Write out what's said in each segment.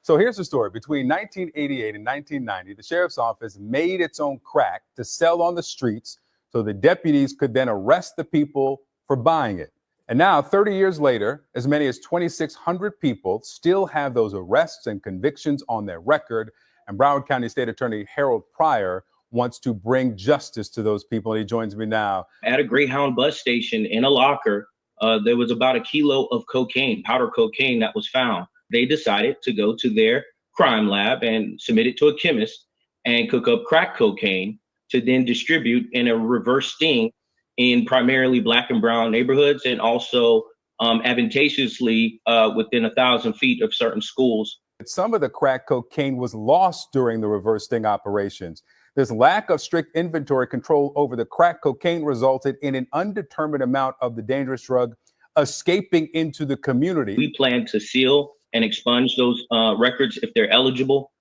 So here's the story. Between 1988 and 1990, the sheriff's office made its own crack to sell on the streets so the deputies could then arrest the people for buying it. And now, 30 years later, as many as 2,600 people still have those arrests and convictions on their record. And Broward County State Attorney Harold Pryor wants to bring justice to those people. He joins me now. At a Greyhound bus station in a locker, there was about a kilo of cocaine, powder cocaine that was found. They decided to go to their crime lab and submit it to a chemist and cook up crack cocaine to then distribute in a reverse sting in primarily Black and brown neighborhoods, and also advantageously within 1,000 feet of certain schools. Some of the crack cocaine was lost during the reverse sting operations. This lack of strict inventory control over the crack cocaine resulted in an undetermined amount of the dangerous drug escaping into the community. We plan to seal and expunge those records if they're eligible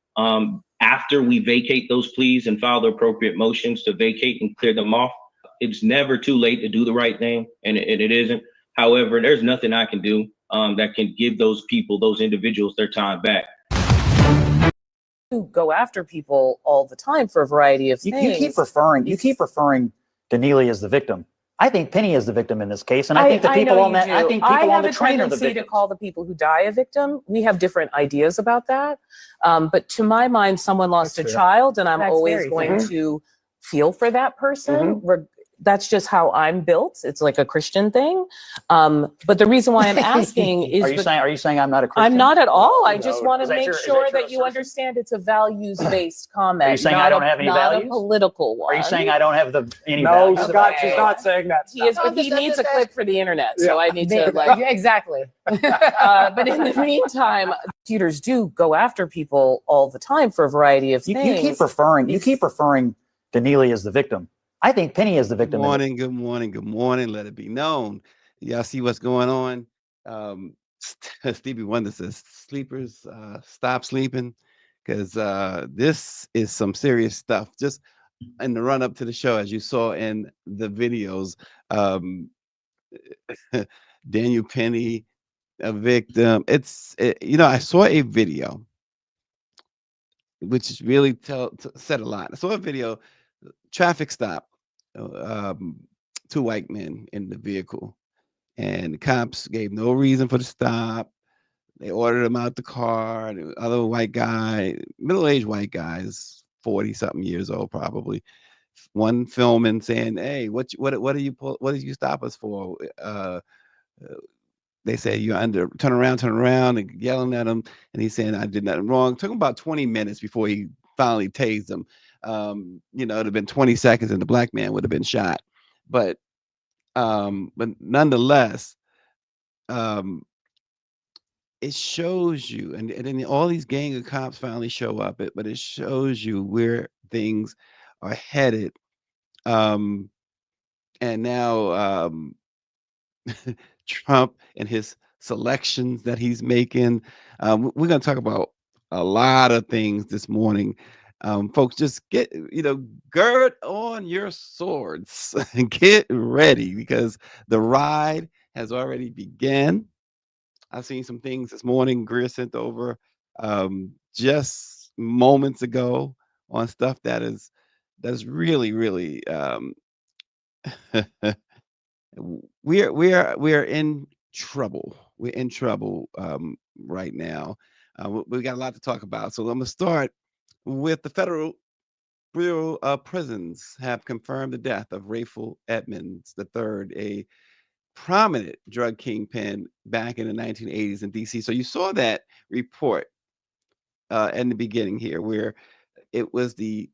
after we vacate those pleas and file the appropriate motions to vacate and clear them off. It's never too late to do the right thing, and it isn't. However, there's nothing I can do that can give those people, those individuals, their time back. Go after people all the time for a variety of things. You keep referring to Neely as the victim. I think Penny is the victim in this case, and I think the people on that. I think people on the train are the victims. I have a tendency to call the people who die a victim. We have different ideas about that, but to my mind, someone lost a child, and I'm always going to feel for that person. That's just how I'm built. It's like a Christian thing. But the reason why I'm asking is, are you saying I'm not a Christian? I'm not at all. I just want to make sure that you understand it's a values-based comment. Are you saying I don't have any values? Not a political one. Are you saying I don't have any values? No, she's not saying that. He is, but he needs a clip for the internet, so I need to exactly. But in the meantime, prosecutors do go after people all the time for a variety of things. You keep referring to Neely as the victim. I think Penny is the victim. Good morning. Let it be known. Y'all see what's going on? Stevie Wonder says, sleepers, stop sleeping, because this is some serious stuff. Just in the run up to the show, as you saw in the videos, Daniel Penny, a victim. I saw a video, which really said a lot. I saw a video. Traffic stop, two white men in the vehicle, and the cops gave no reason for the stop. They ordered them out the car. And the other white guy, middle-aged white guys, 40-something years old probably, one filming saying, "Hey, what did you stop us for?" They say, "You're under, turn around," and yelling at him, and he's saying, "I did nothing wrong." It took him about 20 minutes before he finally tased them. It'd have been 20 seconds and the black man would have been shot. But nonetheless, it shows you, and then all these gang of cops finally show up, but it shows you where things are headed. And now Trump and his selections that he's making. We're going to talk about a lot of things this morning. Folks, just gird on your swords and get ready, because the ride has already begun. I've seen some things this morning Greer sent over just moments ago on stuff that's really, really we're in trouble. We're in trouble right now. We got a lot to talk about. So I'm gonna start with the Federal Bureau of Prisons have confirmed the death of Rayful Edmonds III, a prominent drug kingpin back in the 1980s in DC. So you saw that report in the beginning here, where it was the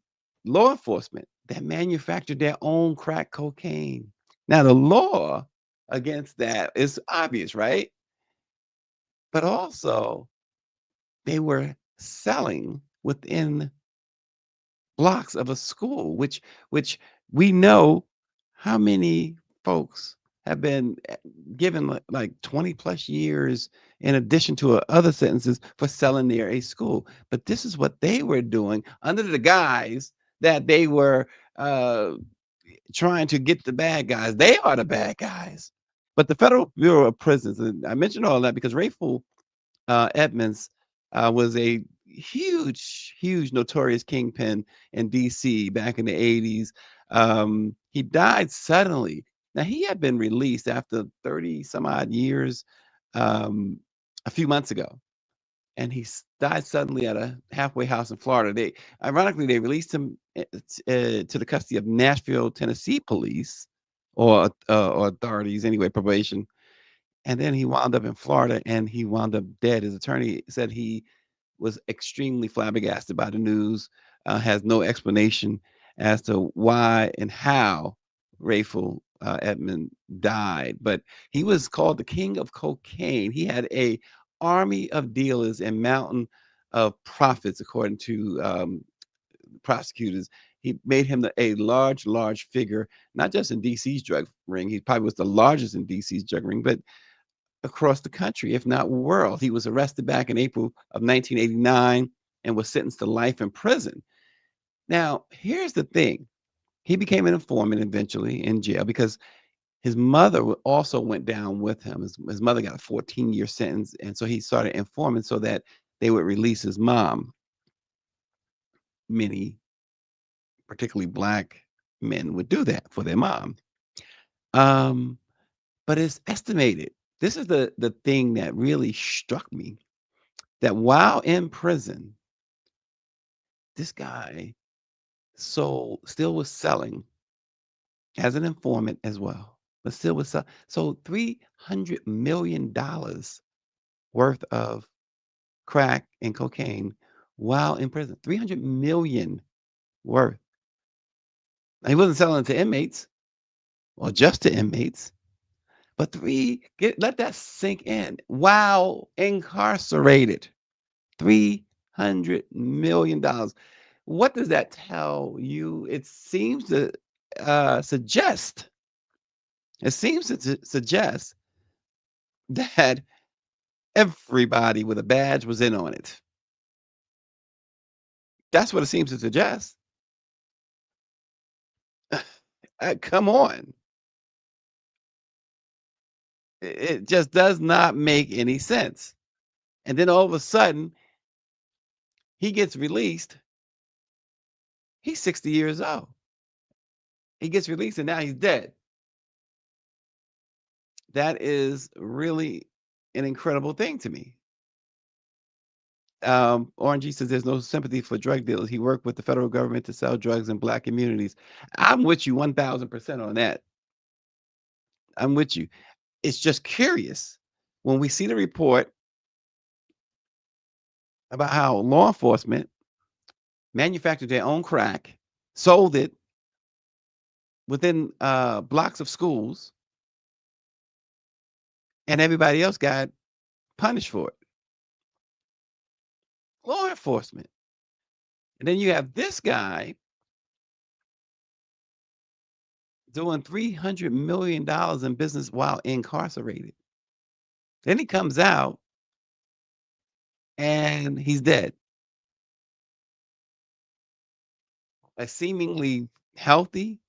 law enforcement that manufactured their own crack cocaine. Now, the law against that is obvious, right? But also, they were selling within blocks of a school, which we know how many folks have been given like 20 plus years in addition to other sentences for selling near a school. But this is what they were doing under the guise that they were trying to get the bad guys. They are the bad guys. But the Federal Bureau of Prisons, and I mentioned all that because Rayful Edmonds was a huge notorious kingpin in DC back in the 80s. He died suddenly. Now, he had been released after 30 some odd years a few months ago, and died suddenly at a halfway house in Florida. Ironically, they released him to the custody of Nashville, Tennessee police or authorities, anyway, probation. And then he wound up in Florida, and he wound up dead. His attorney said he was extremely flabbergasted by the news, has no explanation as to why and how Rayful Edmond died. But he was called the king of cocaine. He had a army of dealers and mountain of profits, according to prosecutors. He made him a large figure, not just in DC's drug ring. He probably was the largest in DC's drug ring, but across the country, if not world. He was arrested back in April of 1989 and was sentenced to life in prison. Now, here's the thing. He became an informant eventually in jail because his mother also went down with him. His mother got a 14-year sentence, and so he started informing so that they would release his mom. Many, particularly Black men, would do that for their mom. But it's estimated, this is the thing that really struck me, that while in prison, this guy still was selling as an informant as well, but still was sold $300 million worth of crack and cocaine while in prison. 300 million worth. Now, he wasn't selling it to inmates or just to inmates, but let that sink in. While incarcerated, $300 million. What does that tell you? It seems to suggest that everybody with a badge was in on it. That's what it seems to suggest. Come on. It just does not make any sense. And then all of a sudden, he gets released. He's 60 years old. He gets released and now he's dead. That is really an incredible thing to me. Orange says there's no sympathy for drug dealers. He worked with the federal government to sell drugs in Black communities. I'm with you 1000% on that. I'm with you. It's just curious when we see the report about how law enforcement manufactured their own crack, sold it within blocks of schools, and everybody else got punished for it. Law enforcement. And then you have this guy doing $300 million in business while incarcerated. Then he comes out and he's dead. A seemingly healthy,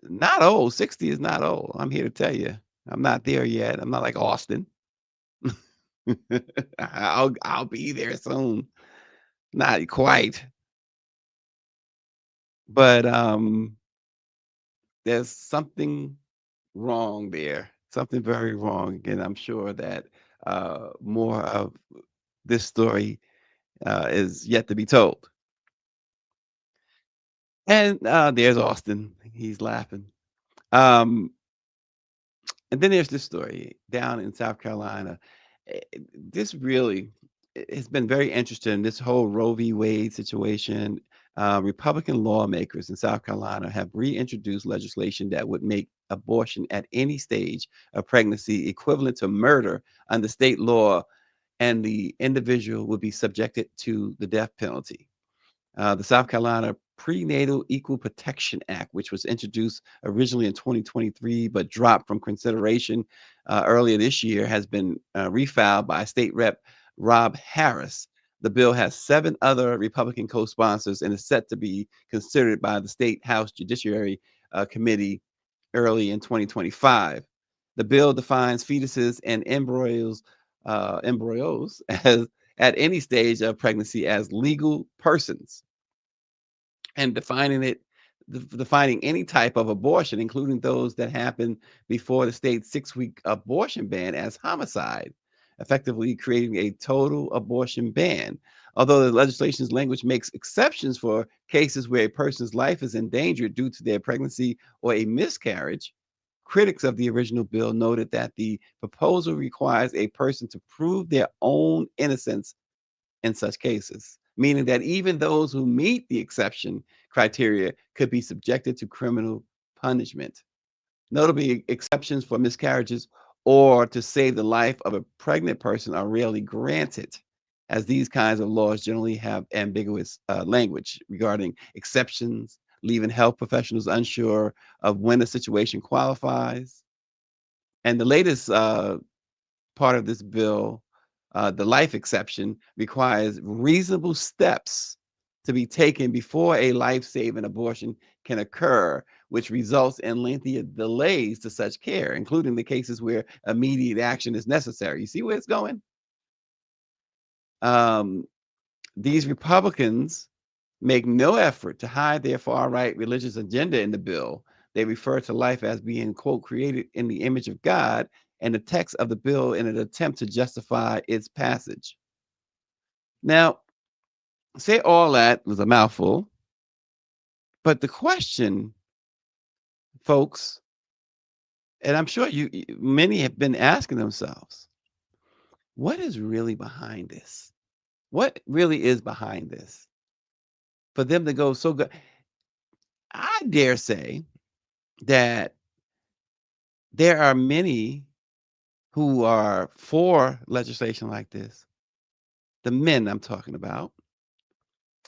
not old. 60 is not old. I'm here to tell you. I'm not there yet. I'm not like Austin. I'll be there soon. Not quite. But there's something wrong there. Something very wrong. And I'm sure that more of this story is yet to be told. And there's Austin. He's laughing. And then there's this story down in South Carolina. This really has been very interesting. This whole Roe v. Wade situation. Republican lawmakers in South Carolina have reintroduced legislation that would make abortion at any stage of pregnancy equivalent to murder under state law, and the individual would be subjected to the death penalty. The South Carolina Prenatal Equal Protection Act, which was introduced originally in 2023 but dropped from consideration earlier this year, has been refiled by State Rep Rob Harris. The bill has 7 other Republican co-sponsors and is set to be considered by the State House Judiciary Committee early in 2025. The bill defines fetuses and embryos as at any stage of pregnancy as legal persons, and defining any type of abortion, including those that happen before the state's 6-week abortion ban, as homicide, effectively creating a total abortion ban. Although the legislation's language makes exceptions for cases where a person's life is endangered due to their pregnancy or a miscarriage, critics of the original bill noted that the proposal requires a person to prove their own innocence in such cases, meaning that even those who meet the exception criteria could be subjected to criminal punishment. Notably, exceptions for miscarriages or to save the life of a pregnant person are rarely granted, as these kinds of laws generally have ambiguous language regarding exceptions, leaving health professionals unsure of when a situation qualifies. And the latest part of this bill, the life exception, requires reasonable steps to be taken before a life-saving abortion can occur, which results in lengthy delays to such care, including the cases where immediate action is necessary. You see where it's going? These Republicans make no effort to hide their far-right religious agenda in the bill. They refer to life as being, quote, created in the image of God, and the text of the bill in an attempt to justify its passage. Now, say all that was a mouthful, but the question, folks, and I'm sure many have been asking themselves, what is really behind this? What really is behind this? For them to go so good. I dare say that there are many who are for legislation like this, the men I'm talking about,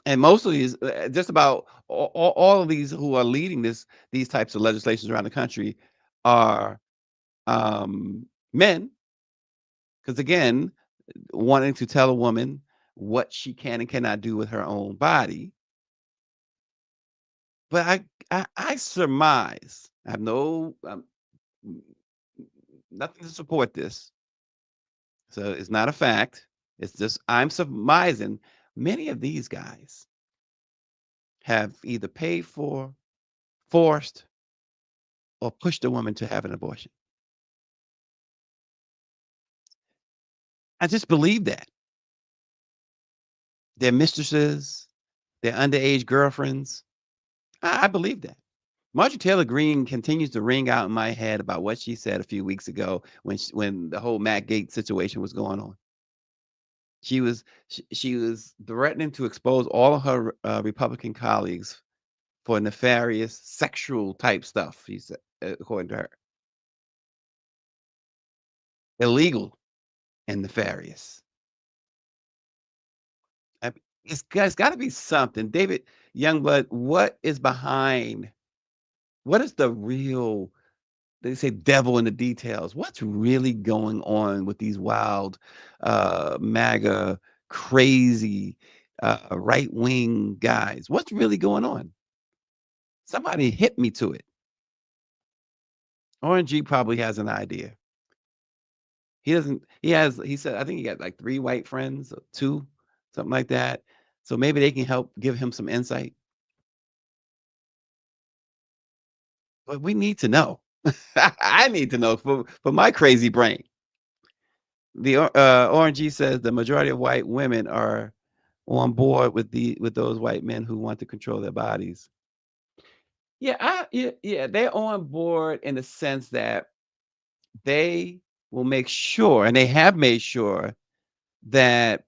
and most of these, just about all of these who are leading these types of legislations around the country are men, because again, wanting to tell a woman what she can and cannot do with her own body. But I surmise, I have nothing to support this, so it's not a fact. It's just I'm surmising many of these guys have either paid for, forced, or pushed a woman to have an abortion. I just believe that. Their mistresses, their underage girlfriends. I believe that. Marjorie Taylor Greene continues to ring out in my head about what she said a few weeks ago when the whole Matt Gaetz situation was going on. She was threatening to expose all of her Republican colleagues for nefarious sexual type stuff. He said, according to her, illegal and nefarious. It's got to be something, David Youngblood. What is behind? What is the real? They say devil in the details. What's really going on with these wild, MAGA, crazy, right wing guys? What's really going on? Somebody hit me to it. RNG probably has an idea. He doesn't. He said, I think he got like 3 white friends, or 2, something like that. So maybe they can help give him some insight. But we need to know. I need to know for my crazy brain. The RNG says the majority of white women are on board with those white men who want to control their bodies. Yeah, they're on board in the sense that they will make sure, and they have made sure, that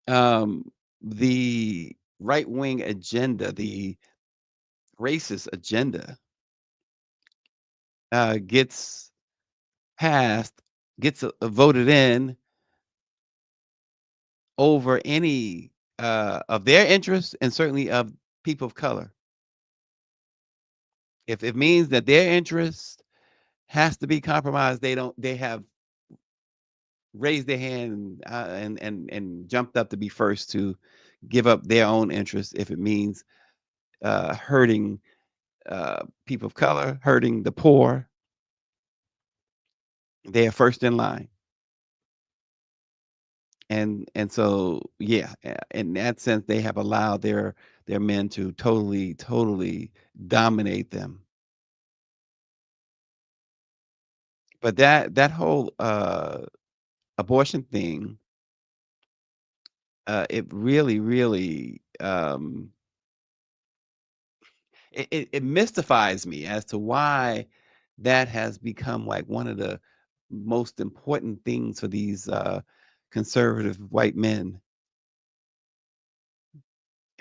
the right wing agenda, the racist agenda, gets passed, gets voted in over any of their interests, and certainly of people of color. If it means that their interest has to be compromised, they have raised their hand and jumped up to be first to give up their own interest if it means hurting people of color, hurting the poor. They are first in line. And so yeah, in that sense, they have allowed their men to totally dominate them. But that whole abortion thing, it really it mystifies me as to why that has become like one of the most important things for these conservative white men.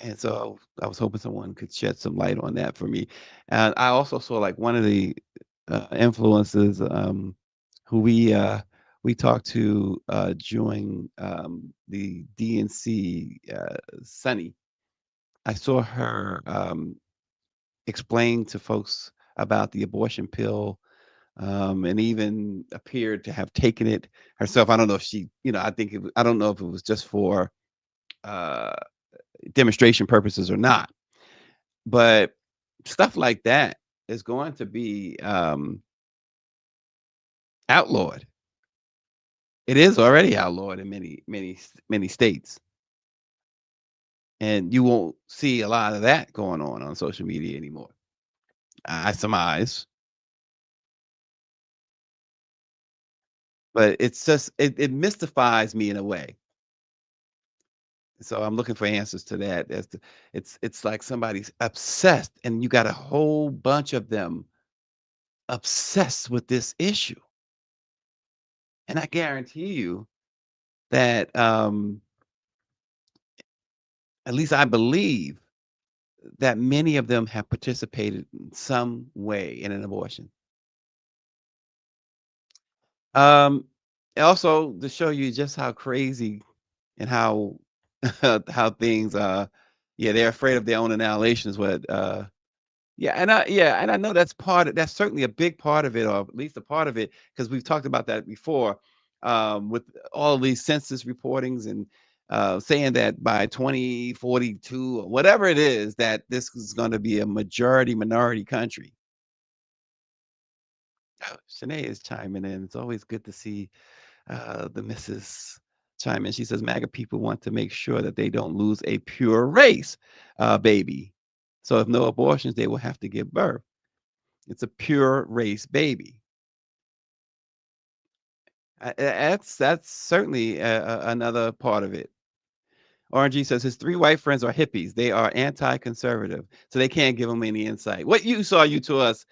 And so I was hoping someone could shed some light on that for me. And I also saw like one of the influences who we talked to during the DNC, Sunny. I saw her explain to folks about the abortion pill, and even appeared to have taken it herself. I don't know if she, I don't know if it was just for uh, demonstration purposes or not, but stuff like that is going to be outlawed. It is already outlawed in many states, and you won't see a lot of that going on social media anymore, I surmise. But it's just it mystifies me in a way. So I'm looking for answers to that. As to, it's like somebody's obsessed, and you got a whole bunch of them obsessed with this issue. And I guarantee you that at least I believe that many of them have participated in some way in an abortion. Um, Also to show you just how crazy and how how things yeah, they're afraid of their own annihilation is what and I know that's certainly a big part of it, or at least a part of it, because we've talked about that before, with all of these census reportings and saying that by 2042 or whatever it is, that this is going to be a majority minority country. Oh, Shanae is chiming in. It's always good to see the Mrs. chime in. She says MAGA people want to make sure that they don't lose a pure race baby. So if no abortions, they will have to give birth. It's a pure race baby. That's certainly another part of it. RNG says his 3 white friends are hippies. They are anti-conservative, so they can't give him any insight. What use are you to us?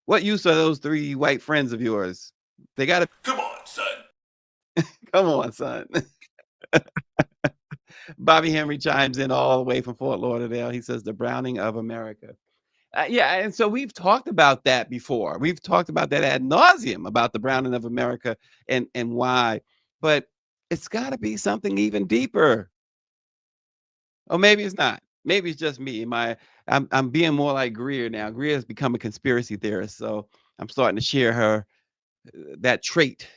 What use are those 3 white friends of yours? They got to Come on, son. come on, son. Bobby Henry chimes in all the way from Fort Lauderdale. He says the Browning of America. Yeah, and so we've talked about that before. We've talked about that ad nauseum about the Browning of America and why, but it's got to be something even deeper. Or maybe it's not. Maybe it's just me. I'm being more like Greer now. Greer has become a conspiracy theorist, so I'm starting to share her that trait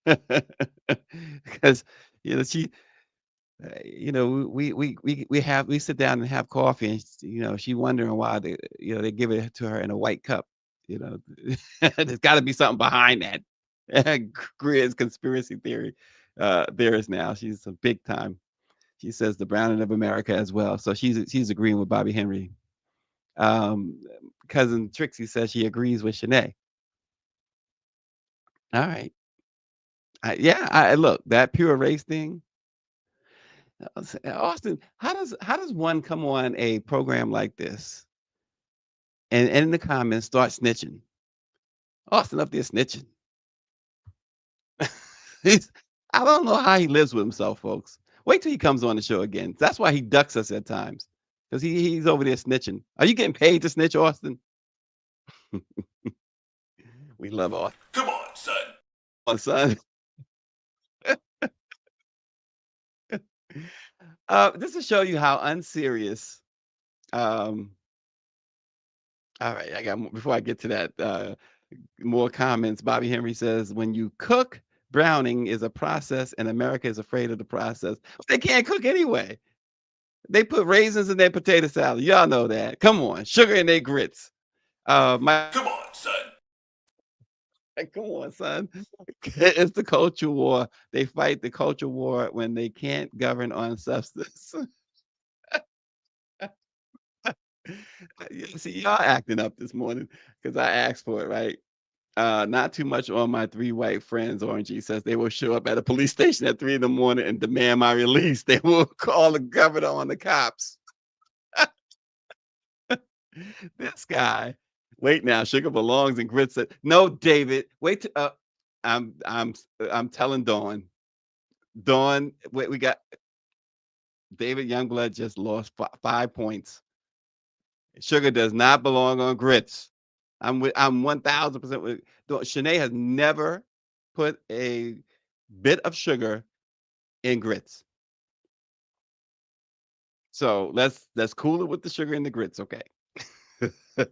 because she we sit down and have coffee, and she wondering why they give it to her in a white cup. There's got to be something behind that. Greer's conspiracy theorist now. She's a big time. She says the Browning of America as well. So she's agreeing with Bobby Henry. Cousin Trixie says she agrees with Shanae. All right. I look, that pure race thing. Austin, how does one come on a program like this and in the comments start snitching? Austin up there snitching. I don't know how he lives with himself, folks. Wait till he comes on the show again. That's why he ducks us at times, because he's over there snitching. Are you getting paid to snitch, Austin? We love Austin. Come on, son. Come on, son. Just to show you how unserious. All right, I got more, before I get to that. More comments. Bobby Henry says, when you cook, browning is a process, and America is afraid of the process. They can't cook anyway. They put raisins in their potato salad. Y'all know that. Come on, sugar in their grits. Come on, son. Like, come on, son. It's the culture war. They fight the culture war when they can't govern on substance. See, y'all acting up this morning because I asked for it, right? Not too much on my three white friends. Orangey says they will show up at a police station at 3 a.m. and demand my release. They will call the governor on the cops. This guy. Wait now, sugar belongs in grits. No, David. Wait. I'm telling Dawn. Dawn. Wait, we got David Youngblood just lost 5 points. Sugar does not belong on grits. I'm 1000% with Shanae has never put a bit of sugar in grits. So let's cool it with the sugar and the grits, okay? It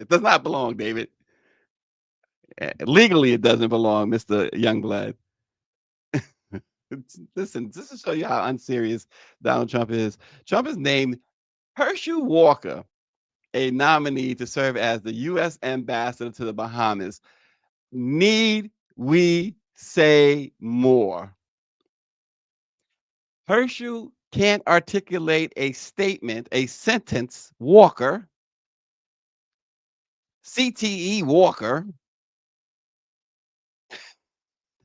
does not belong, David. Legally, it doesn't belong, Mr. Youngblood. Listen, this is show you how unserious Donald Trump is. Trump has named Herschel Walker a nominee to serve as the U.S. ambassador to the Bahamas. Need we say more? Herschel can't articulate a statement, a sentence, Walker, CTE Walker.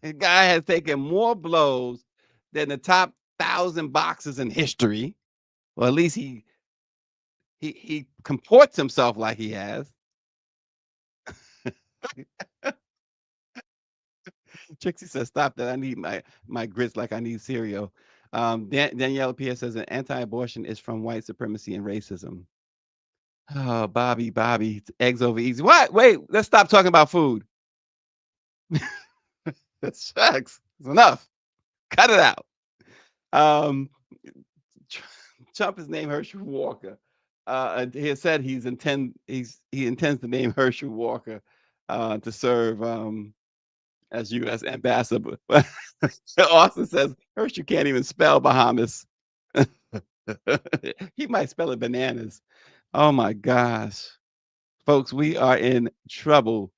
The guy has taken more blows than the top 1,000 boxers in history. Or at least he comports himself like he has. Trixie says, "Stop that! I need my grits like I need cereal." Danielle P.S. says, "An anti-abortion is from white supremacy and racism." Oh, Bobby, eggs over easy. What? Wait, let's stop talking about food. Shucks, it's enough. Cut it out. Trump has named Herschel Walker. He has said he intends to name Herschel Walker to serve as U.S. ambassador. But Austin says Herschel can't even spell Bahamas. He might spell it bananas. Oh my gosh. Folks, we are in trouble.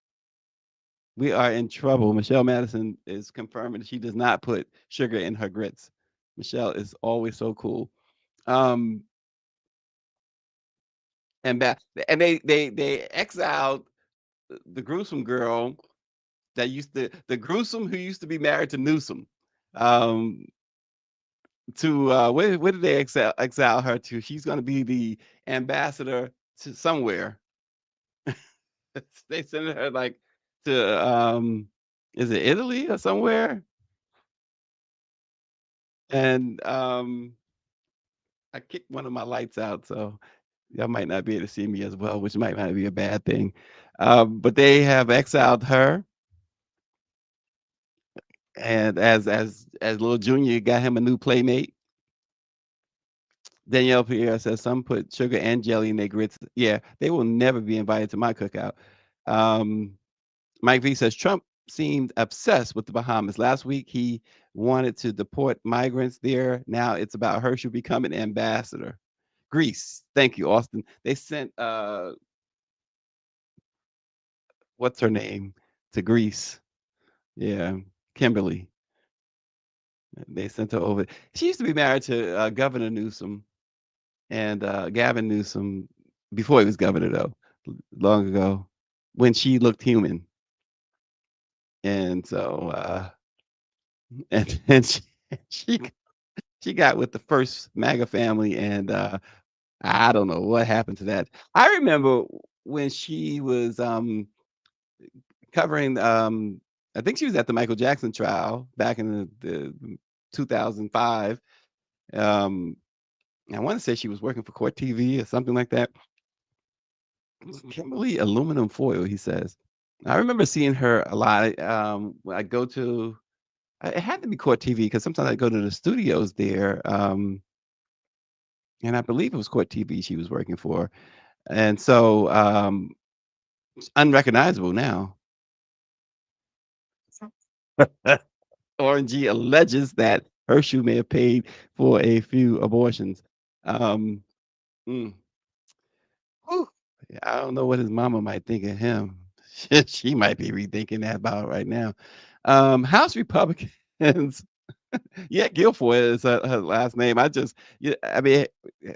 We are in trouble. Michelle Madison is confirming she does not put sugar in her grits. Michelle is always so cool. And they exiled the gruesome girl the gruesome who used to be married to Newsom. Where did they exile her to? She's going to be the ambassador to somewhere. They sent her like to is it Italy or somewhere? And I kicked one of my lights out, so y'all might not be able to see me as well, which might not be a bad thing. But they have exiled her. And as little Junior got him a new playmate. Danielle Pierre says some put sugar and jelly in their grits. Yeah, they will never be invited to my cookout. Mike V says Trump seemed obsessed with the Bahamas. Last week he wanted to deport migrants there. Now it's about Herschel becoming ambassador. Greece. Thank you, Austin. They sent what's her name to Greece? Yeah, Kimberly. They sent her over. She used to be married to Governor Newsom and Gavin Newsom before he was governor, though, long ago, when she looked human. And so, and she got with the first MAGA family, and I don't know what happened to that. I remember when she was covering. I think she was at the Michael Jackson trial back in the 2005. I want to say she was working for Court TV or something like that. Kimberly aluminum foil, he says. I remember seeing her a lot. When I go to, it had to be Court TV because sometimes I go to the studios there. And I believe it was Court TV she was working for. And so it's unrecognizable now. Orangey alleges that Herschel may have paid for a few abortions. I don't know what his mama might think of him. She might be rethinking that about right now. House Republicans. Yeah, Guilfoyle is her last name. Yeah, I mean, eh,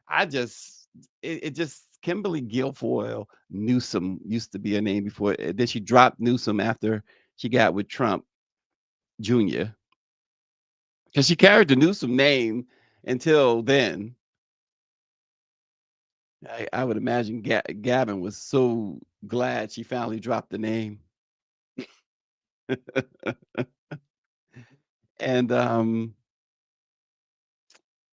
I just, it just, Kimberly Guilfoyle Newsom used to be a name before. Then she dropped Newsom after she got with Trump Jr. because she carried the Newsom name until then. I would imagine Gavin was so glad she finally dropped the name. And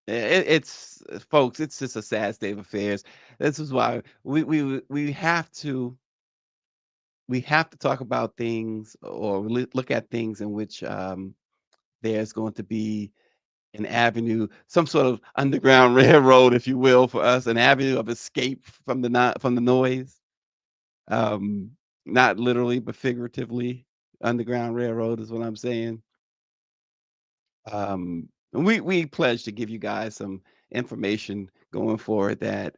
it's folks, it's just a sad state of affairs. This is why we have to talk about things or look at things in which there's going to be an avenue, some sort of underground railroad, if you will, for us, an avenue of escape from from the noise. Um, Not literally, but figuratively. Underground railroad is what I'm saying. And we pledge to give you guys some information going forward that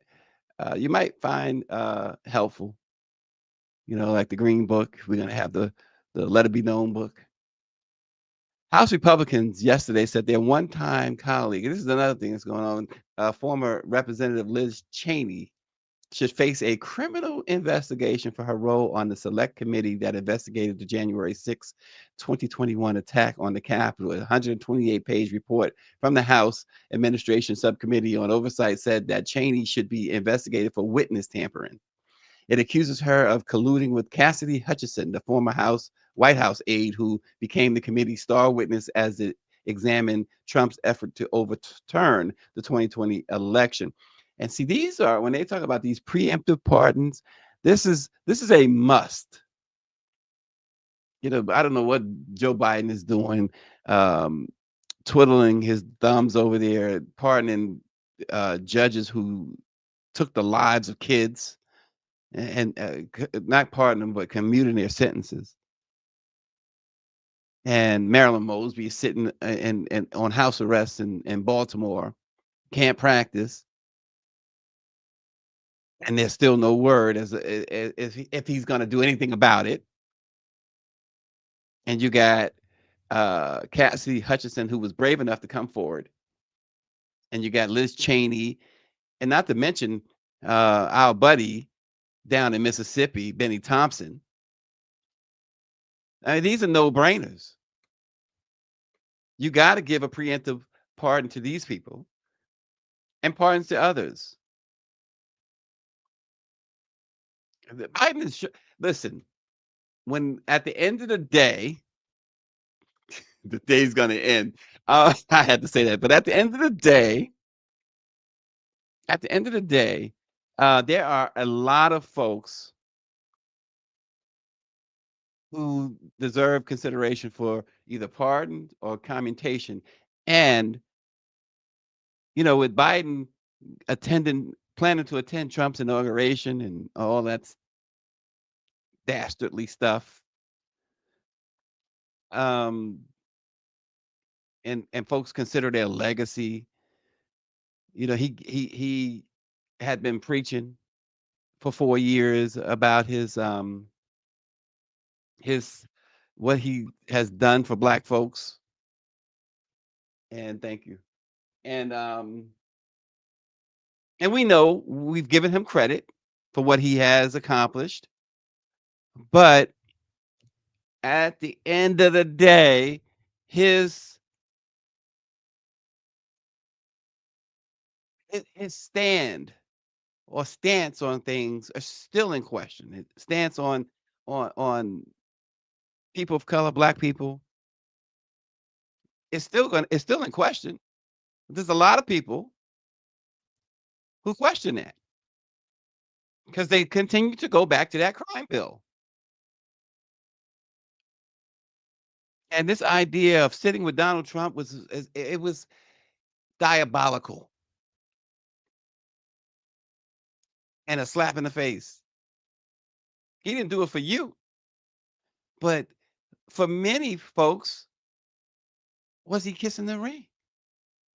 you might find helpful. You know, like the Green Book. We're gonna have the Let It Be Known book. House Republicans yesterday said their one-time colleague, and this is another thing that's going on, former Representative Liz Cheney should face a criminal investigation for her role on the select committee that investigated the January 6, 2021 attack on the Capitol. A 128-page report from the House Administration Subcommittee on Oversight said that Cheney should be investigated for witness tampering. It accuses her of colluding with Cassidy Hutchinson, the former White House aide who became the committee's star witness as it examined Trump's effort to overturn the 2020 election. And see, these are, when they talk about these preemptive pardons, this is a must. You know, I don't know what Joe Biden is doing, twiddling his thumbs over there, pardoning judges who took the lives of kids and not pardon them, but commuting their sentences. And Marilyn Mosby is sitting and on house arrest in Baltimore, can't practice. And there's still no word as if he's going to do anything about it. And you got Cassidy Hutchinson, who was brave enough to come forward. And you got Liz Cheney, and not to mention our buddy down in Mississippi, Benny Thompson. I mean, these are no-brainers. You got to give a preemptive pardon to these people and pardons to others. Biden is listen, when at the end of the day, the day's going to end. I had to say that, but at the end of the day, there are a lot of folks who deserve consideration for either pardon or commutation. And, you know, with Biden planning to attend Trump's inauguration and all that dastardly stuff, and folks consider their legacy. You know, he had been preaching for 4 years about his what he has done for Black folks. And thank you. And we know we've given him credit for what he has accomplished. But at the end of the day, his stand or stance on things are still in question. His stance on people of color, Black people, it's still in question. There's a lot of people who question that because they continue to go back to that crime bill. And this idea of sitting with Donald Trump was diabolical and a slap in the face. He didn't do it for you, but for many folks, was he kissing the ring?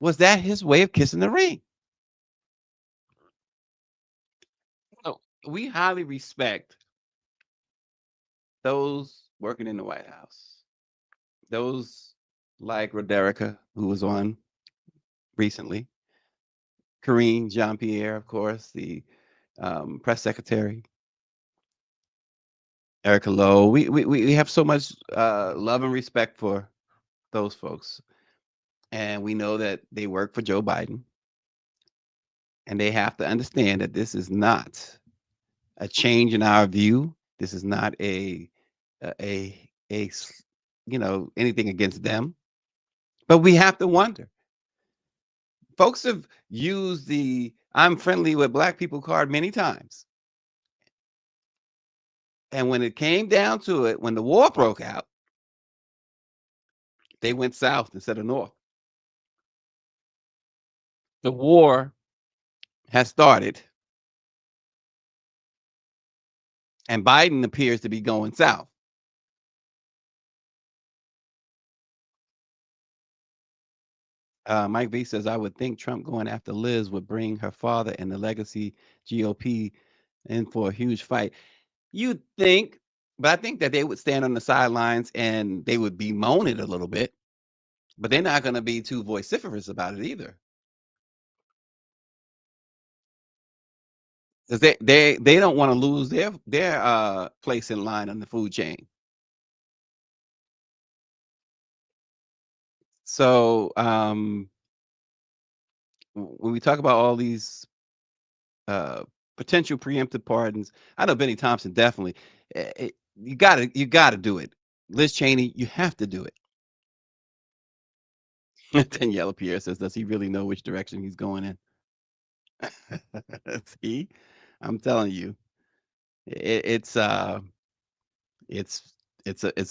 Was that his way of kissing the ring? Oh, we highly respect those working in the White House, those like Roderica, who was on recently, Karine Jean-Pierre, of course, the press secretary, Erica Lowe. We have so much love and respect for those folks. And we know that they work for Joe Biden. And they have to understand that this is not a change in our view. This is not anything against them. But we have to wonder. Folks have used the "I'm friendly with black people" card many times. And when it came down to it, when the war broke out, they went south instead of north. The war has started, and Biden appears to be going south. Mike V says, I would think Trump going after Liz would bring her father and the legacy GOP in for a huge fight. You'd think, but I think that they would stand on the sidelines and they would bemoan it a little bit, but they're not going to be too vociferous about it either. Because they don't want to lose their place in line on the food chain. So when we talk about all these potential preemptive pardons, I know Benny Thompson definitely. You gotta do it. Liz Cheney, you have to do it. Daniela Pierre says, does he really know which direction he's going in? See, I'm telling you, it's a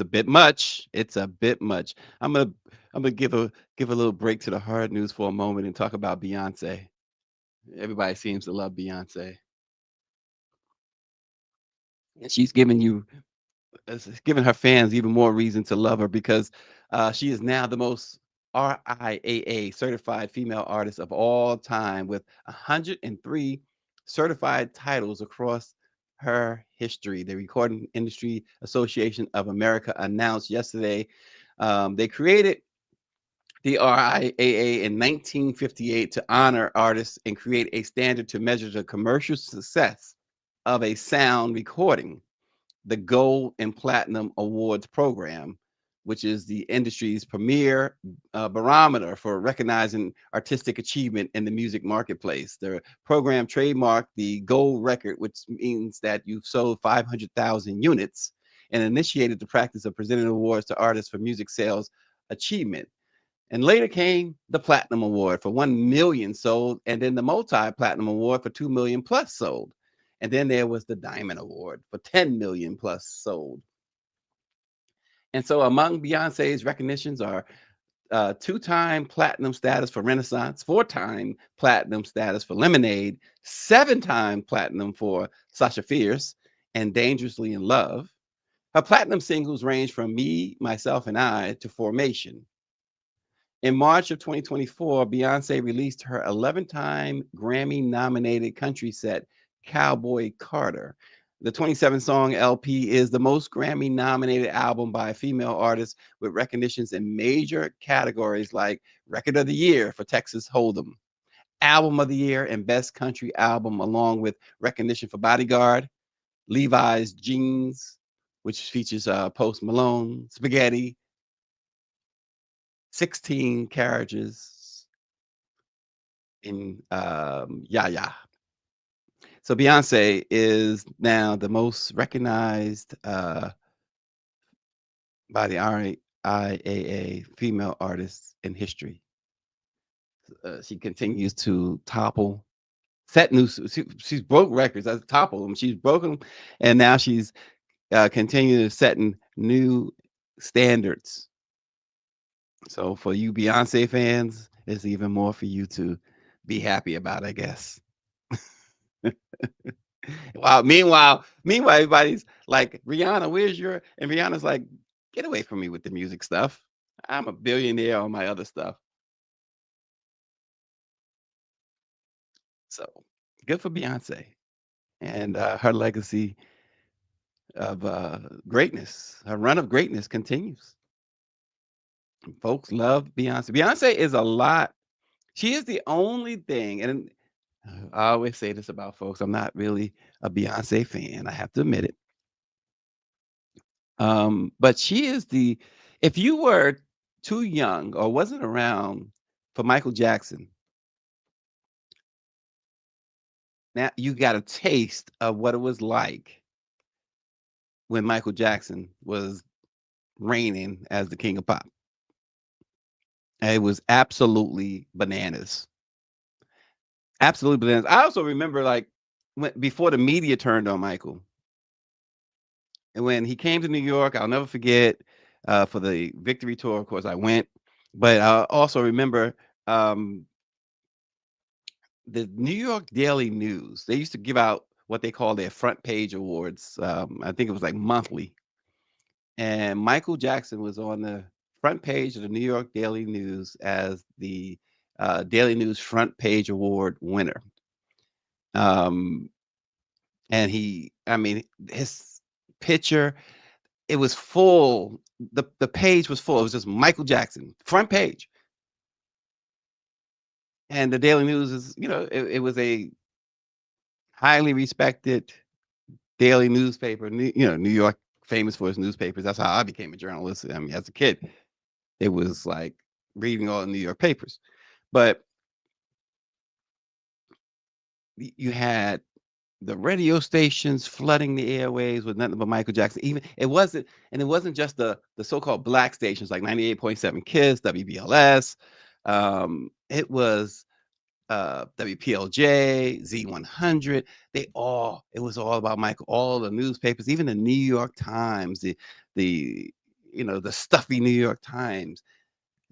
bit much. It's a bit much. I'm gonna give a little break to the hard news for a moment and talk about Beyonce. Everybody seems to love Beyonce, and she's giving her fans even more reason to love her because she is now the most RIAA certified female artist of all time with 103 certified titles across her history. The Recording Industry Association of America announced yesterday they created the RIAA in 1958 to honor artists and create a standard to measure the commercial success of a sound recording. The Gold and Platinum Awards program, which is the industry's premier barometer for recognizing artistic achievement in the music marketplace. The program trademarked the gold record, which means that you've sold 500,000 units, and initiated the practice of presenting awards to artists for music sales achievement. And later came the Platinum Award for 1 million sold, and then the Multi-Platinum Award for 2 million plus sold. And then there was the Diamond Award for 10 million plus sold. And so among Beyonce's recognitions are 2-time platinum status for Renaissance, 4-time platinum status for Lemonade, 7-time platinum for Sasha Fierce and Dangerously in Love. Her platinum singles range from Me, Myself, and I to Formation. In March of 2024, Beyonce released her 11-time Grammy-nominated country set, Cowboy Carter. The 27-song LP is the most Grammy-nominated album by a female artist with recognitions in major categories like Record of the Year for Texas Hold'em, Album of the Year, and Best Country Album, along with recognition for Bodyguard, Levi's Jeans, which features Post Malone, Spaghetti, 16 Carriages in Yaya. So Beyonce is now the most recognized by the RIAA female artist in history. She continues to topple, set new. She's broke records. I topple them. She's broken them, and now she's continuing setting new standards. So for you Beyonce fans, it's even more for you to be happy about, I guess. Wow. Meanwhile, everybody's like, Rihanna, where's your? And Rihanna's like, get away from me with the music stuff. I'm a billionaire on my other stuff. So good for Beyonce and her legacy greatness. Her run of greatness continues. Folks love Beyonce. Beyonce is a lot. She is the only thing, and I always say this about folks. I'm not really a Beyonce fan. I have to admit it. But she is the. If you were too young or wasn't around for Michael Jackson, now you got a taste of what it was like when Michael Jackson was reigning as the king of pop. It was absolutely bananas. Absolutely bananas. I also remember like before the media turned on Michael, and when he came to New York, I'll never forget for the Victory Tour. Of course, I went, but I also remember the New York Daily News. They used to give out what they call their front page awards. I think it was like monthly, and Michael Jackson was on the front page of the New York Daily News as the Daily News front page award winner. And I mean, his picture, it was full. The page was full. It was just Michael Jackson, front page. And the Daily News is, it was a highly respected daily newspaper. New York, famous for its newspapers. That's how I became a journalist. I mean, as a kid, it was like reading all the New York papers. But you had the radio stations flooding the airwaves with nothing but Michael Jackson. Even it wasn't just the so-called black stations like 98.7 KISS, WBLS. It was WPLJ, Z100. It was all about Michael. All the newspapers, even the New York Times, the stuffy New York Times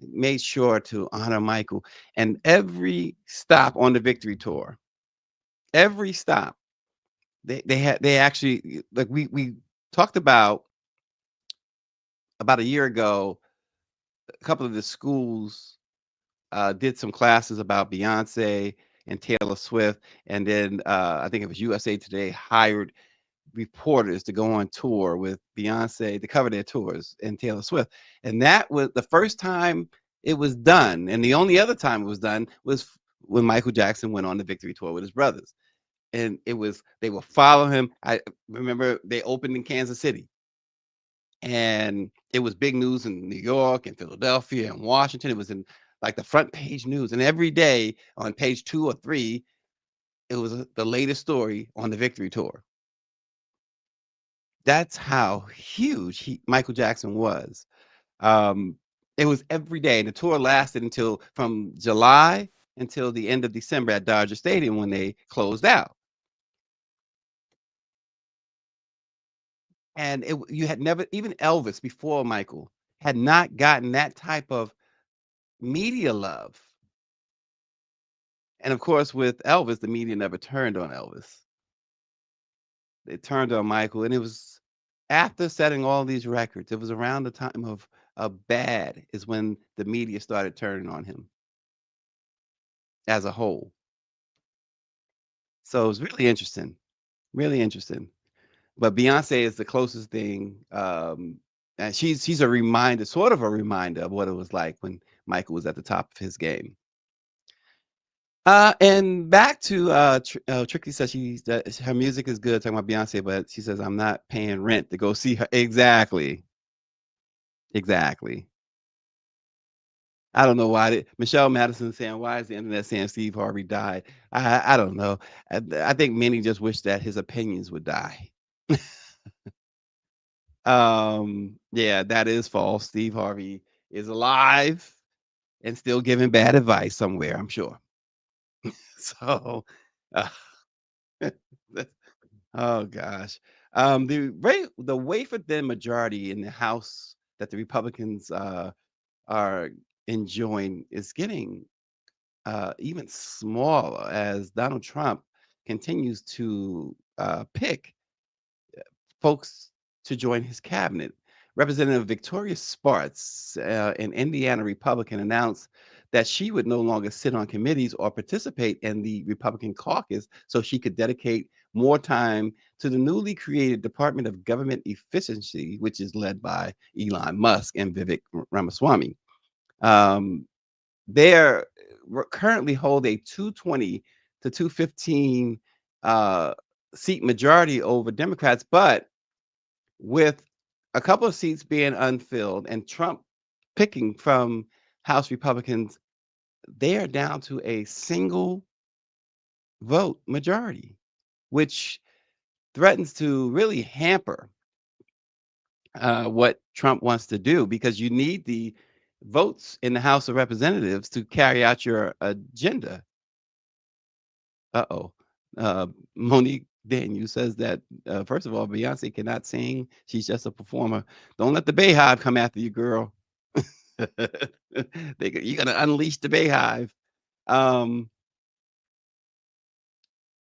made sure to honor Michael. And every stop on the Victory Tour, every stop, they actually, like we talked about a year ago, a couple of the schools did some classes about Beyonce and Taylor Swift, and then I think it was USA Today hired reporters to go on tour with Beyonce to cover their tours and Taylor Swift. And that was the first time it was done, and the only other time it was done was when Michael Jackson went on the Victory Tour with his brothers. And they would follow him. I remember they opened in Kansas City, and it was big news in New York and Philadelphia and Washington. It was in like the front page news, and every day on page 2 or 3, it was the latest story on the Victory Tour. That's how huge Michael Jackson was. It was every day, and the tour lasted from July until the end of December at Dodger Stadium when they closed out. And you had never, even Elvis before Michael had not gotten that type of media love. And of course, with Elvis, the media never turned on Elvis. They turned on Michael, and it was after setting all these records. It was around the time of Bad is when the media started turning on him as a whole. So it was really interesting, really interesting. But Beyonce is the closest thing, and she's a reminder, sort of a reminder of what it was like when Michael was at the top of his game. And back to Trixie says her music is good, talking about Beyonce, but she says I'm not paying rent to go see her. Exactly. I don't know why. Michelle Madison saying, why is the internet saying Steve Harvey died? I don't know. I think many just wish that his opinions would die. Yeah, that is false. Steve Harvey is alive and still giving bad advice somewhere, I'm sure. So, oh gosh. The wafer thin majority in the House that the Republicans are enjoying is getting even smaller as Donald Trump continues to pick folks to join his cabinet. Representative Victoria Spartz, an Indiana Republican, announced that she would no longer sit on committees or participate in the Republican caucus so she could dedicate more time to the newly created Department of Government Efficiency, which is led by Elon Musk and Vivek Ramaswamy. They currently hold a 220 to 215 seat majority over Democrats, but with a couple of seats being unfilled and Trump picking from House Republicans, they are down to a single vote majority, which threatens to really hamper what Trump wants to do, because you need the votes in the House of Representatives to carry out your agenda. Uh-oh. Monique Daniel says that, first of all, Beyonce cannot sing. She's just a performer. Don't let the Bayhive come after you, girl. You're going to unleash the Bayhive.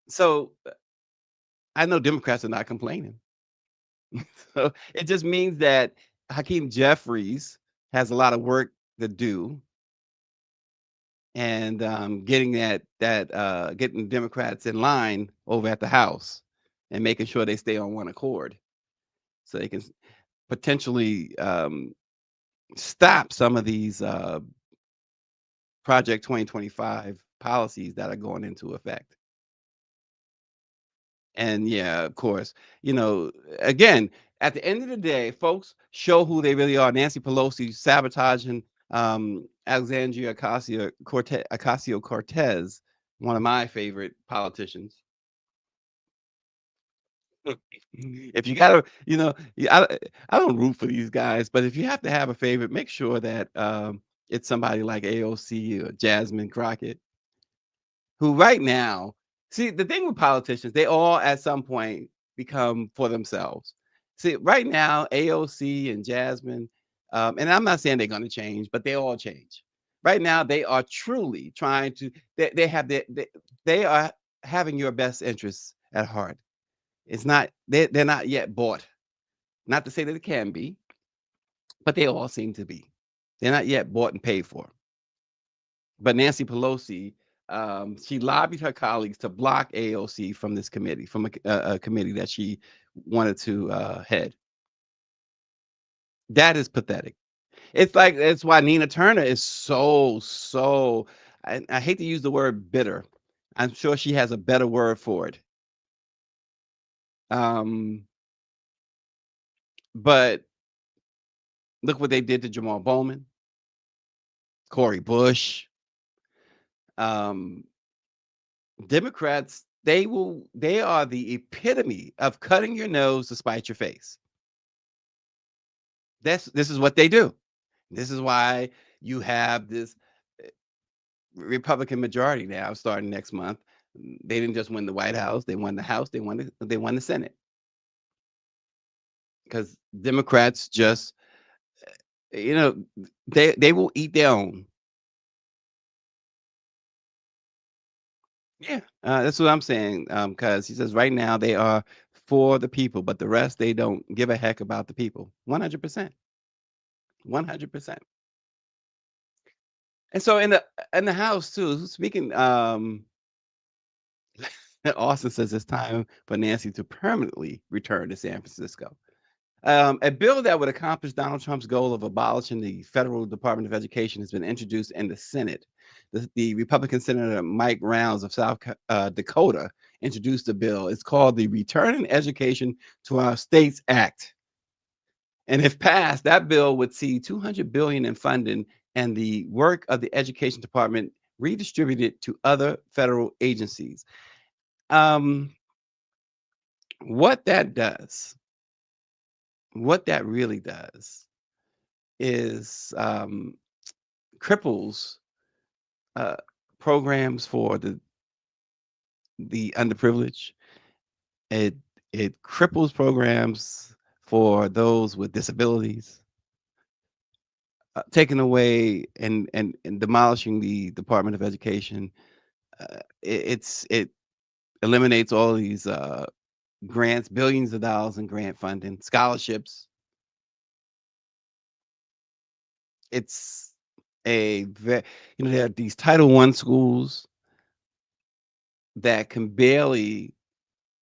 So I know Democrats are not complaining. So it just means that Hakeem Jeffries has a lot of work to do, and getting getting Democrats in line over at the House and making sure they stay on one accord, so they can potentially stop some of these Project 2025 policies that are going into effect. And yeah, of course, again, at the end of the day, folks show who they really are. Nancy Pelosi sabotaging Alexandria Ocasio-Cortez, one of my favorite politicians. If you gotta, I don't root for these guys, but if you have to have a favorite, make sure that it's somebody like AOC or Jasmine Crockett, who right now, see, the thing with politicians, they all at some point become for themselves. See, right now, AOC and Jasmine, and I'm not saying they're going to change, but they all change. Right now, they are truly trying to, they are having your best interests at heart. It's not, they're not yet bought. Not to say that it can be, but they all seem to be. They're not yet bought and paid for. But Nancy Pelosi, she lobbied her colleagues to block AOC from this committee, from a committee that she wanted to head. That is pathetic. It's why Nina Turner is so, I hate to use the word bitter. I'm sure she has a better word for it. But look what they did to Jamal Bowman, Cori Bush. Democrats, they are the epitome of cutting your nose to spite your face. This is what they do. This is why you have this Republican majority now starting next month. They didn't just win the White House, they won the House, they won the Senate. Because Democrats just, they will eat their own. Yeah, that's what I'm saying. Because he says right now they are for the people, but the rest, they don't give a heck about the people. 100%. 100%. And so in the House too, speaking, Austin says it's time for Nancy to permanently return to San Francisco. A bill that would accomplish Donald Trump's goal of abolishing the Federal Department of Education has been introduced in the Senate. The Republican Senator Mike Rounds of South Dakota introduced the bill. It's called the Returning Education to Our States Act. And if passed, that bill would see $200 billion in funding and the work of the Education Department redistributed to other federal agencies. What that really does is cripples programs for the underprivileged. It cripples programs for those with disabilities, taking away and demolishing the Department of Education. It eliminates all these grants, billions of dollars in grant funding, scholarships. It's there are these Title I schools that can barely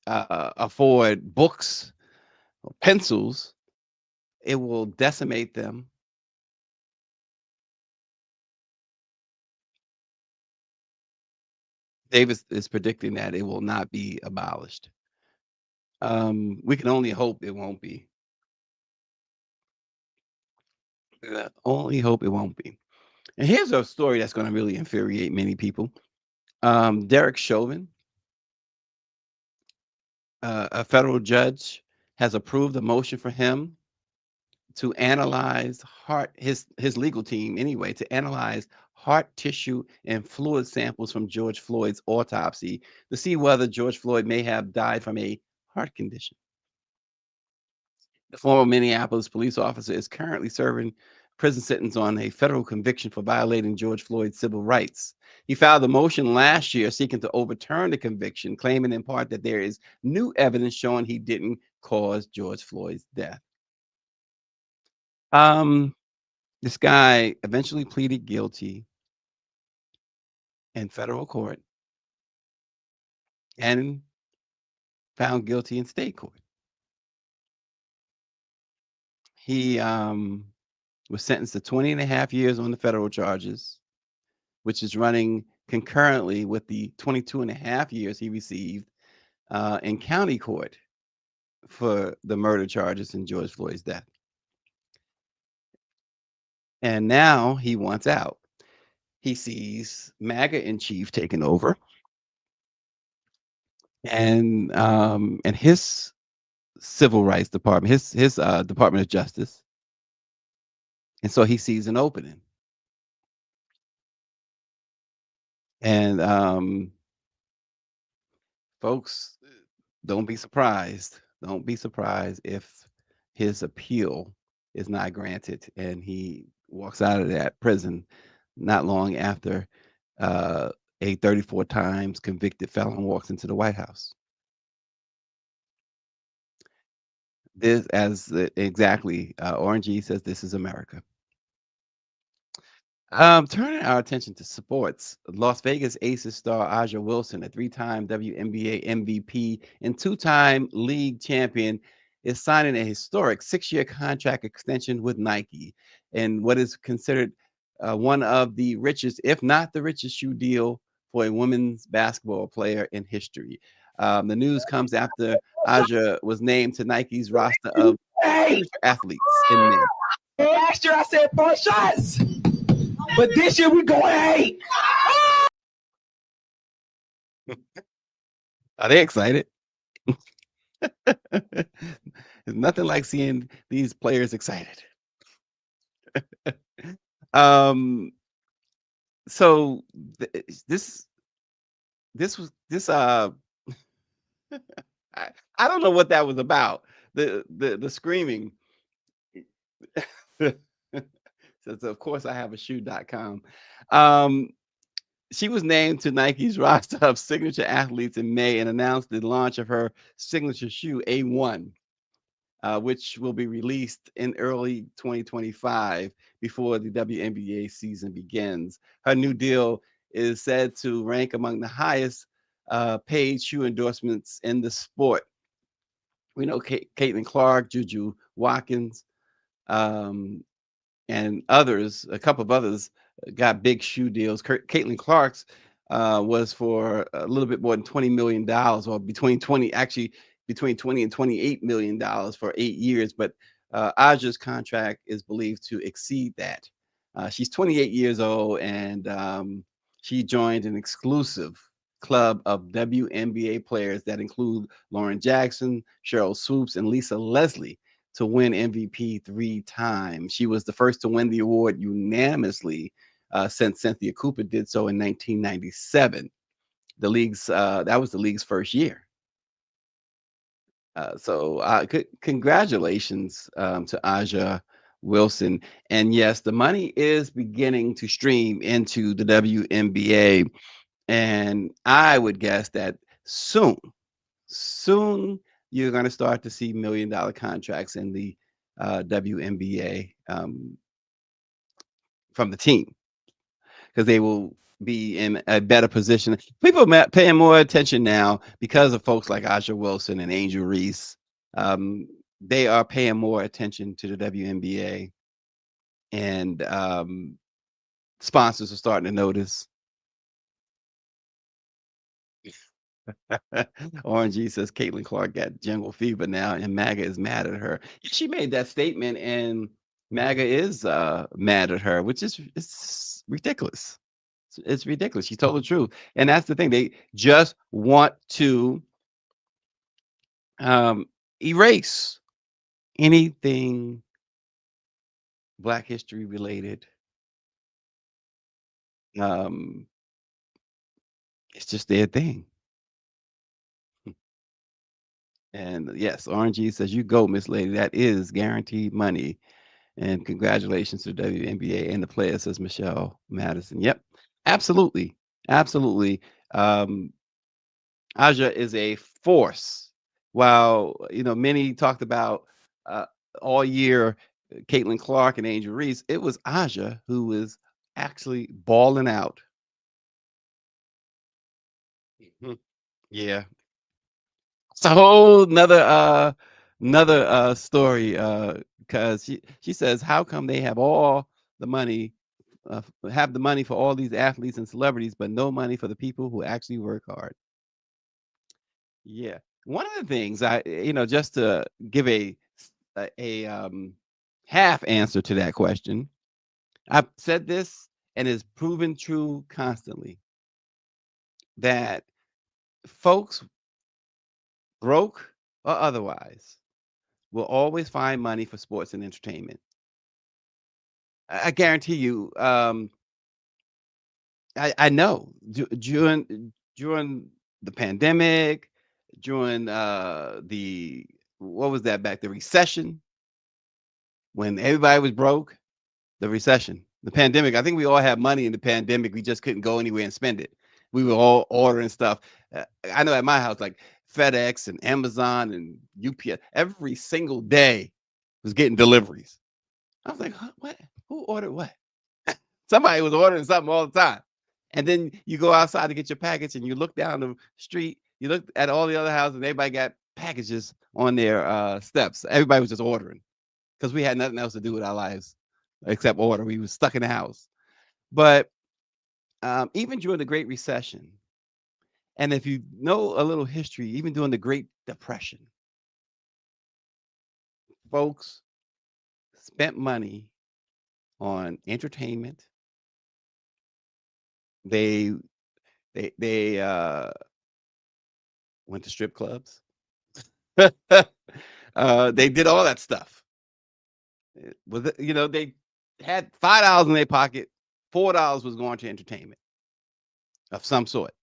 afford books or pencils, it will decimate them. Davis is predicting that it will not be abolished. We can only hope it won't be. Only hope it won't be. And here's a story that's going to really infuriate many people. Derek Chauvin, a federal judge, has approved a motion for him to analyze his legal team anyway, to analyze heart tissue and fluid samples from George Floyd's autopsy to see whether George Floyd may have died from a heart condition. The former Minneapolis police officer is currently serving prison sentence on a federal conviction for violating George Floyd's civil rights. He filed a motion last year seeking to overturn the conviction, claiming in part that there is new evidence showing he didn't cause George Floyd's death. This guy eventually pleaded guilty in federal court and found guilty in state court. He was sentenced to 20 and a half years on the federal charges, which is running concurrently with the 22 and a half years he received in county court for the murder charges in George Floyd's death. And now he wants out. He sees MAGA in chief taking over, and his civil rights department, his Department of Justice, and so he sees an opening. And folks, don't be surprised. Don't be surprised if his appeal is not granted and he walks out of that prison not long after a 34 times convicted felon walks into the White House. This, exactly, Orange says, this is America. Turning our attention to sports, Las Vegas Aces star A'ja Wilson, a three-time WNBA MVP and two-time league champion, is signing a historic 6-year contract extension with Nike and what is considered one of the richest, if not the richest, shoe deal for a women's basketball player in history. The news comes after A'ja was named to Nike's roster of athletes in May. Last year I said 4 shots, but this year we going 8. Are they excited? There's nothing like seeing these players excited. So this I don't know what that was about. The screaming. Says, of course, I have a shoe.com. She was named to Nike's roster of signature athletes in May and announced the launch of her signature shoe, A1, which will be released in early 2025 before the WNBA season begins. Her new deal is said to rank among the highest paid shoe endorsements in the sport. We know Caitlin Clark, Juju Watkins, and others, a couple of others, got big shoe deals. Caitlin Clark's was for a little bit more than $20 million, or between 20 and $28 million for 8 years. But A'ja's contract is believed to exceed that. She's 28 years old, and she joined an exclusive club of WNBA players that include Lauren Jackson, Cheryl Swoops, and Lisa Leslie to win MVP 3 times. She was the first to win the award unanimously since Cynthia Cooper did so in 1997. The league's that was the league's first year. So congratulations to A'ja Wilson. And yes, the money is beginning to stream into the WNBA. And I would guess that soon you're going to start to see $1 million contracts in the WNBA from the team, because they will be in a better position. People paying more attention now because of folks like Aja Wilson and Angel Reese. They are paying more attention to the WNBA, and sponsors are starting to notice. Orange says Caitlin Clark got jungle fever now, and MAGA is mad at her. She made that statement, and MAGA is mad at her, which is it's ridiculous. It's ridiculous. She told the truth, and that's the thing. They just want to erase anything Black history related. It's just their thing. And yes, RNG says, you go, Miss Lady. That is guaranteed money. And congratulations to the WNBA and the players, says Michelle Madison. Yep, absolutely. Absolutely. Aja is a force. While, many talked about all year Caitlin Clark and Angel Reese, it was Aja who was actually balling out. Yeah. It's a whole another story, because she says, how come they have all the money, have the money for all these athletes and celebrities, but no money for the people who actually work hard? Yeah. One of the things just to give a half answer to that question, I've said this and it's proven true constantly, that folks, broke or otherwise, will always find money for sports and entertainment. I guarantee you. I know during the pandemic, during the what was that back, the recession, when everybody was broke, the recession, the pandemic. I think we all had money in the pandemic. We just couldn't go anywhere and spend it. We were all ordering stuff. I know at my house, like FedEx and Amazon and UPS, every single day was getting deliveries. I was like, huh, what? Who ordered what? Somebody was ordering something all the time. And then you go outside to get your package and you look down the street, you look at all the other houses and everybody got packages on their steps. Everybody was just ordering because we had nothing else to do with our lives except order. We were stuck in the house. But even during the Great Recession, and if you know a little history, even during the Great Depression, folks spent money on entertainment. They went to strip clubs. They did all that stuff. They had $5 in their pocket. $4 was going to entertainment of some sort.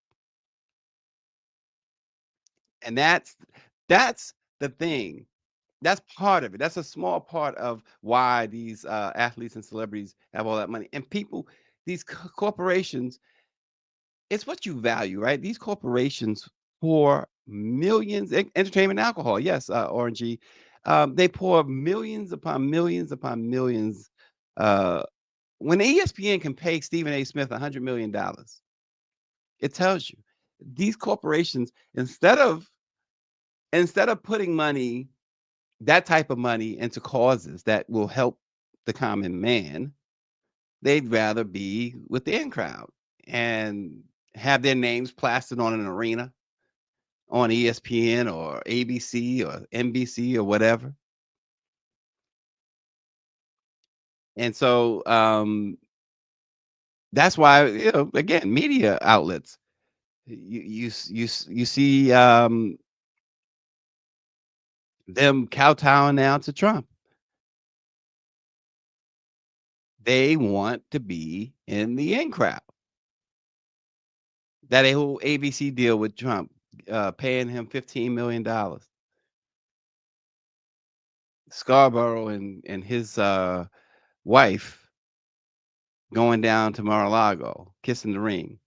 And that's the thing. That's part of it. That's a small part of why these athletes and celebrities have all that money. And people, these corporations, it's what you value, right? These corporations pour millions, entertainment and alcohol. Yes, RNG. They pour millions upon millions upon millions. When ESPN can pay Stephen A. Smith $100 million, it tells you these corporations, instead of putting money, that type of money, into causes that will help the common man, they'd rather be with the in crowd and have their names plastered on an arena on ESPN or ABC or NBC or whatever. And so that's why, again, media outlets, you see them kowtowing now to Trump. They want to be in the in crowd. That a whole ABC deal with Trump, paying him $15 million. Scarborough and his wife going down to Mar-a-Lago, kissing the ring.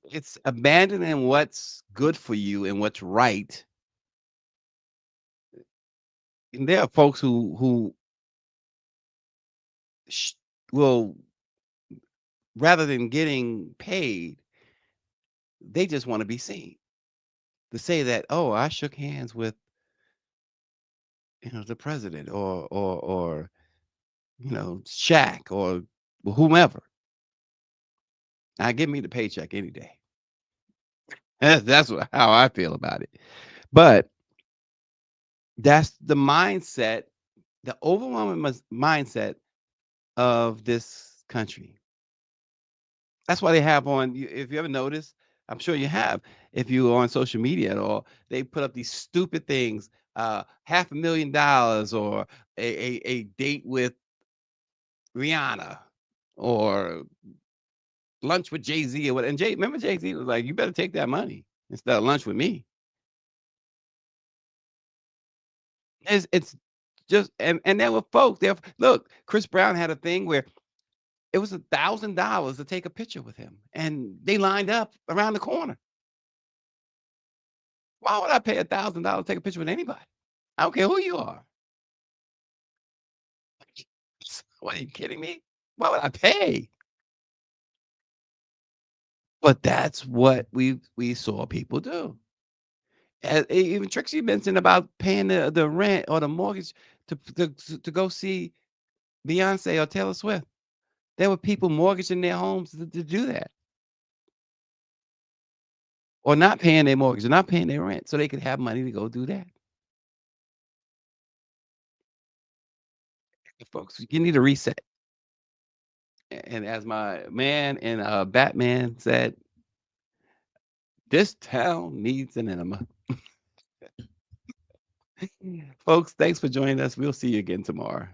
It's abandoning what's good for you and what's right. And there are folks who will rather than getting paid, they just want to be seen. To say that, oh, I shook hands with, the president or Shaq or whomever. Now, give me the paycheck any day. That's how I feel about it. But that's the mindset, the overwhelming mindset of this country. That's why they have on, if you ever noticed, I'm sure you have, if you are on social media at all, they put up these stupid things, $500,000 or a date with Rihanna or lunch with Jay-Z or what. And remember Jay-Z was like, you better take that money instead of lunch with me. It's just, and there were folks there. Look, Chris Brown had a thing where it was $1,000 to take a picture with him, and they lined up around the corner. Why would I pay $1,000 to take a picture with anybody? I don't care who you are. What, are you kidding me? Why would I pay? But that's what we saw people do. Even Trixie mentioned about paying the rent or the mortgage to go see Beyonce or Taylor Swift. There were people mortgaging their homes to do that. Or not paying their mortgage or not paying their rent so they could have money to go do that. Folks, you need a reset. And as my man in Batman said, this town needs an enema. Folks, thanks for joining us. We'll see you again tomorrow.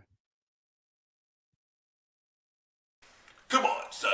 Come on, son.